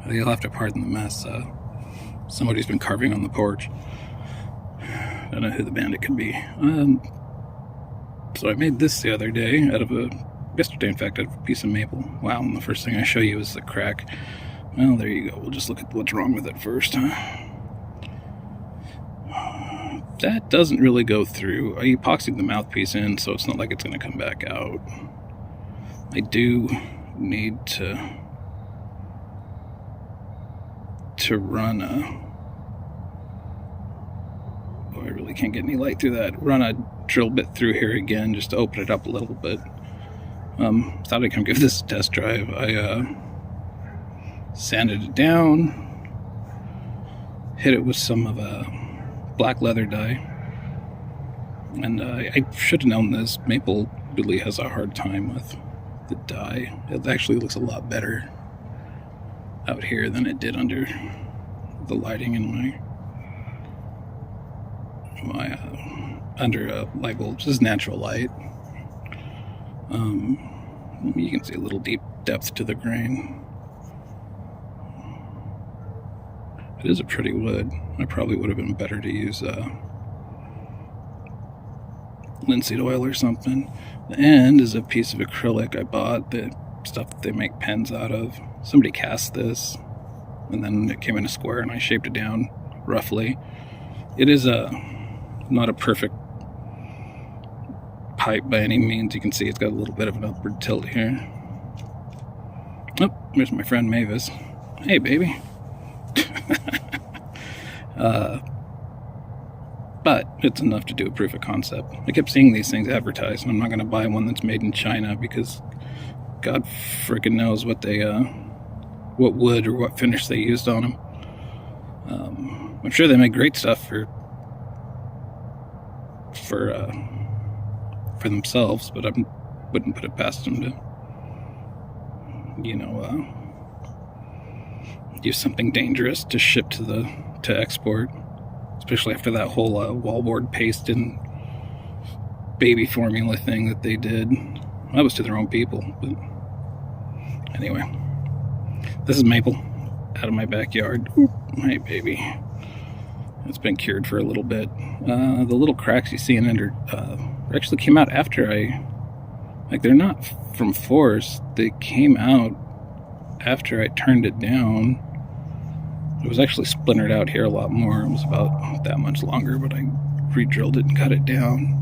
You'll have to pardon the mess. Somebody's been carving on the porch. I don't know who the bandit could be. So I made this the other day yesterday, in fact, out of a piece of maple. Wow, and the first thing I show you is the crack. Well, there you go. We'll just look at what's wrong with it first, That doesn't really go through. I epoxied the mouthpiece in, so it's not like it's going to come back out. I do need to run I really can't get any light through that. Run a drill bit through here again just to open it up a little bit. Thought I'd come give this a test drive. I sanded it down, hit it with some of a black leather dye, and I should have known this. Maple really has a hard time with the dye. It actually looks a lot better out here than it did under the lighting in my under a light bulb. This is natural light. You can see a little deep depth to the grain. It is a pretty wood. I probably would have been better to use linseed oil or something. The end is a piece of acrylic I bought, the stuff that they make pens out of. Somebody cast this, and then it came in a square, and I shaped it down roughly. It is not a perfect pipe by any means. You can see it's got a little bit of an upward tilt here. Oh, there's my friend Mavis. Hey, baby. But it's enough to do a proof of concept. I kept seeing these things advertised, and I'm not going to buy one that's made in China because God frickin' knows what what wood or what finish they used on them. I'm sure they make great stuff for themselves, but I wouldn't put it past them to, use something dangerous to ship to export, especially after that whole wallboard paste and baby formula thing that they did. That was to their own people, but anyway, this is maple out of my backyard. Ooh, hey, baby. It's been cured for a little bit. The little cracks you see in under actually came out after they're not from force. They came out after I turned it down. It was actually splintered out here a lot more. It was about that much longer, but I re-drilled it and cut it down.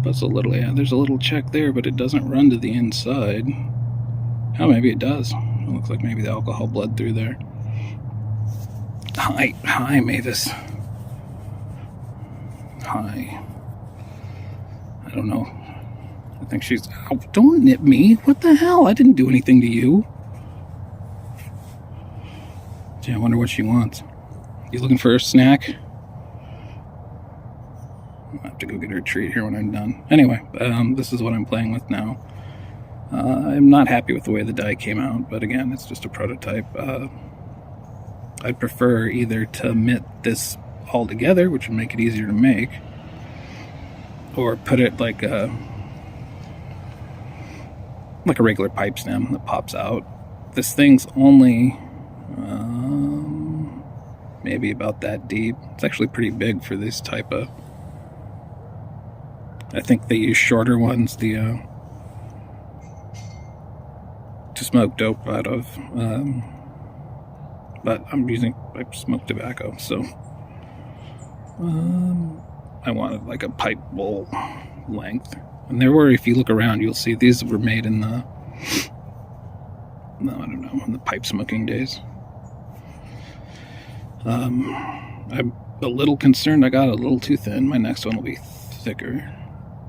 But there's a little check there, but it doesn't run to the inside. Oh, maybe it does. It looks like maybe the alcohol bled through there. Hi, Mavis. Hi. I don't know. I think she's... Oh, don't nip me. What the hell? I didn't do anything to you. Gee, I wonder what she wants. You looking for a snack? I'll have to go get her a treat here when I'm done. Anyway, this is what I'm playing with now. I'm not happy with the way the die came out, but again, it's just a prototype. I'd prefer either to mitt this all together, which would make it easier to make, or put it like a regular pipe stem that pops out. This thing's only maybe about that deep. It's actually pretty big for this type of... I think they use shorter ones to smoke dope out of. But I smoke tobacco, so I wanted like a pipe bowl length. And there were, if you look around, you'll see these were made in in the pipe smoking days. I'm a little concerned I got a little too thin. My next one will be thicker.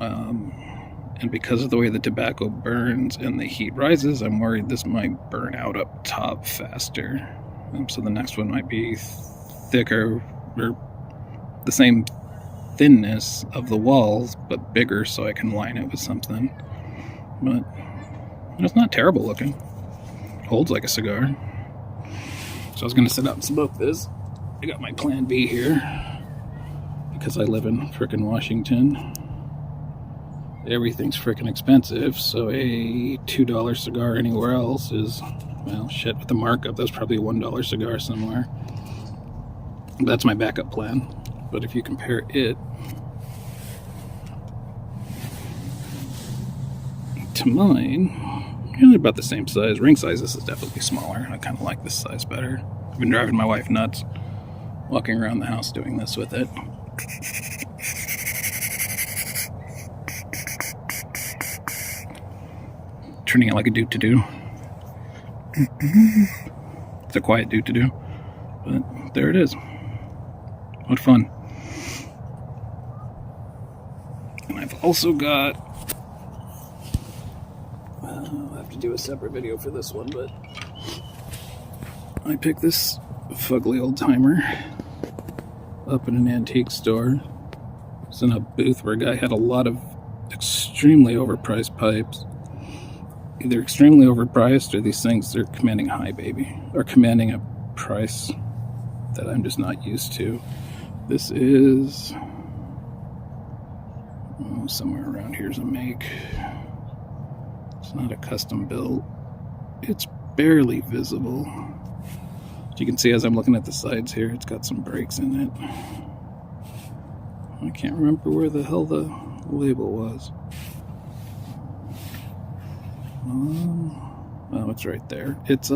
And because of the way the tobacco burns and the heat rises, I'm worried this might burn out up top faster. So the next one might be thicker, or the same thinness of the walls, but bigger, so I can line it with something. But it's not terrible looking. It holds like a cigar. So I was going to sit out and smoke this. I got my plan B here, because I live in frickin' Washington. everything's freaking expensive, so a $2 cigar anywhere else is, well, shit, with the markup, that's probably a $1 cigar somewhere. That's my backup plan. But if you compare it to mine, they're about the same size. Ring size, this is definitely smaller. I kind of like this size better. I've been driving my wife nuts, walking around the house doing this with it. Turning it like a doot-to-do. It's a quiet doot-to-do, but there it is. What fun. And I've also got, I'll have to do a separate video for this one, but I picked this fugly old timer up in an antique store. It's in a booth where a guy had a lot of extremely overpriced pipes. Either extremely overpriced or these things, they're commanding high, baby. Or commanding a price that I'm just not used to. This is, oh, somewhere around here's a make. It's not a custom built. It's barely visible. As you can see as I'm looking at the sides here, it's got some breaks in it. I can't remember where the hell the label was. Oh, it's right there. It's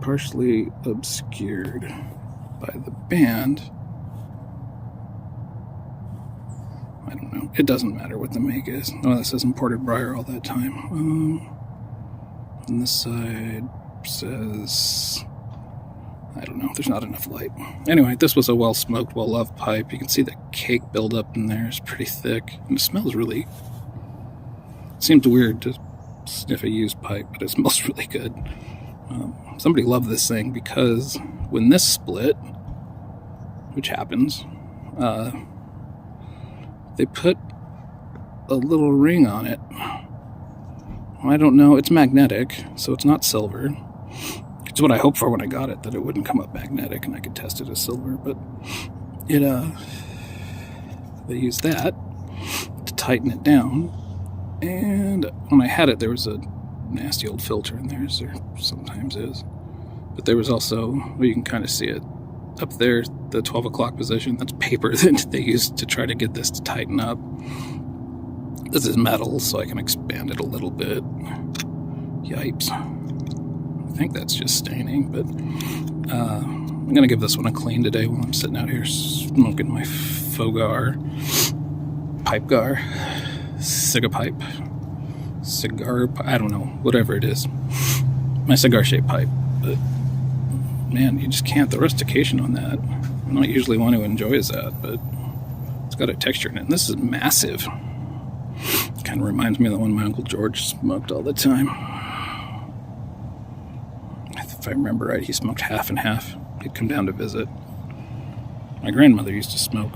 partially obscured by the band. I don't know. It doesn't matter what the make is. Oh, this says imported briar all that time. And this side says, I don't know. There's not enough light. Anyway, this was a well-smoked, well-loved pipe. You can see the cake buildup in there. It's pretty thick. And it smells really... It seems weird to sniff a used pipe, but it smells really good. Somebody loved this thing because when this split, which happens, they put a little ring on it. I don't know. It's magnetic, so it's not silver. It's what I hoped for when I got it, that it wouldn't come up magnetic and I could test it as silver. But it, they used that to tighten it down. And when I had it, there was a nasty old filter in there, as there sometimes is. But there was also, well, you can kind of see it up there, the 12 o'clock position. That's paper that they used to try to get this to tighten up. This is metal, so I can expand it a little bit. Yipes. I think that's just staining, but I'm going to give this one a clean today while I'm sitting out here smoking my Cigar, I don't know, whatever it is. My cigar-shaped pipe. But, man, you just can't. The rustication on that, I'm not usually one who enjoys that, but it's got a texture in it. And this is massive. Kind of reminds me of the one my Uncle George smoked all the time. If I remember right, he smoked half and half. He'd come down to visit. My grandmother used to smoke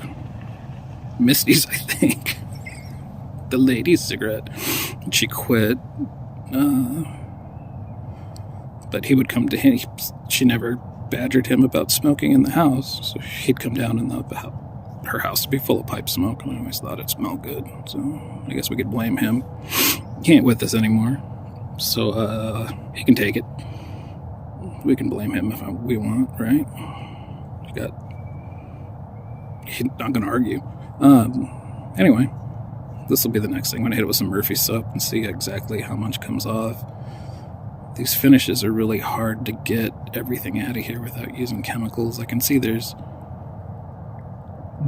Misty's, I think. The lady's cigarette. She quit. But he would come to him. She never badgered him about smoking in the house. So he'd come down in her house to be full of pipe smoke. And I always thought it smelled good. So I guess we could blame him. He ain't with us anymore. So he can take it. We can blame him if we want, right? He's not going to argue. Anyway. This will be the next thing. I'm going to hit it with some Murphy soap and see exactly how much comes off. These finishes are really hard to get everything out of here without using chemicals. I can see there's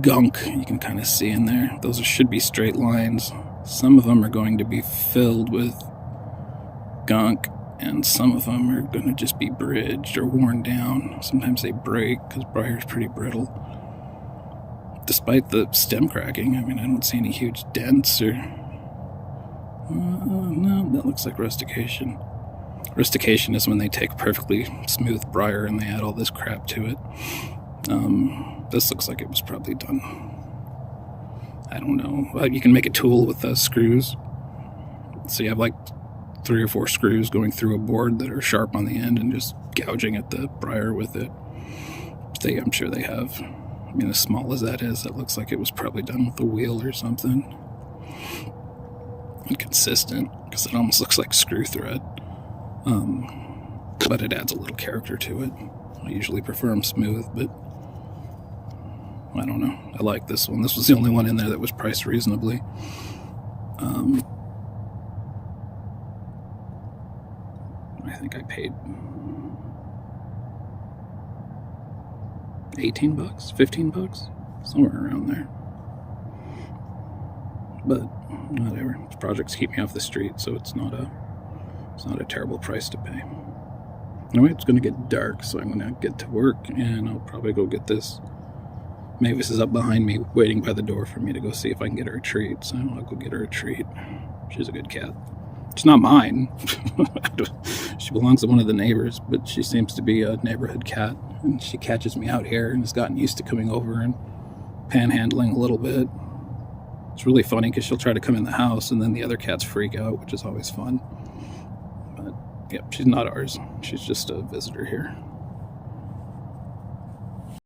gunk you can kind of see in there. Those should be straight lines. Some of them are going to be filled with gunk, and some of them are going to just be bridged or worn down. Sometimes they break because briar's pretty brittle. Despite the stem cracking, I mean, I don't see any huge dents or... no, that looks like rustication. Rustication is when they take perfectly smooth briar and they add all this crap to it. This looks like it was probably done. I don't know. You can make a tool with screws. So you have like 3 or 4 screws going through a board that are sharp on the end and just gouging at the briar with it. I'm sure they have... I mean, as small as that is, that looks like it was probably done with a wheel or something. and consistent, because it almost looks like screw thread. But it adds a little character to it. I usually prefer them smooth, but I don't know. I like this one. This was the only one in there that was priced reasonably. I think I paid $18, $15, somewhere around there. But whatever. Projects keep me off the street, so it's not a terrible price to pay. Anyway, it's going to get dark, so I'm going to get to work, and I'll probably go get this. Mavis is up behind me, waiting by the door for me to go see if I can get her a treat, so I'll go get her a treat. She's a good cat. It's not mine. She belongs to one of the neighbors, but she seems to be a neighborhood cat, and she catches me out here and has gotten used to coming over and panhandling a little bit. It's really funny because she'll try to come in the house, and then the other cats freak out, which is always fun. But, yep, she's not ours. She's just a visitor here.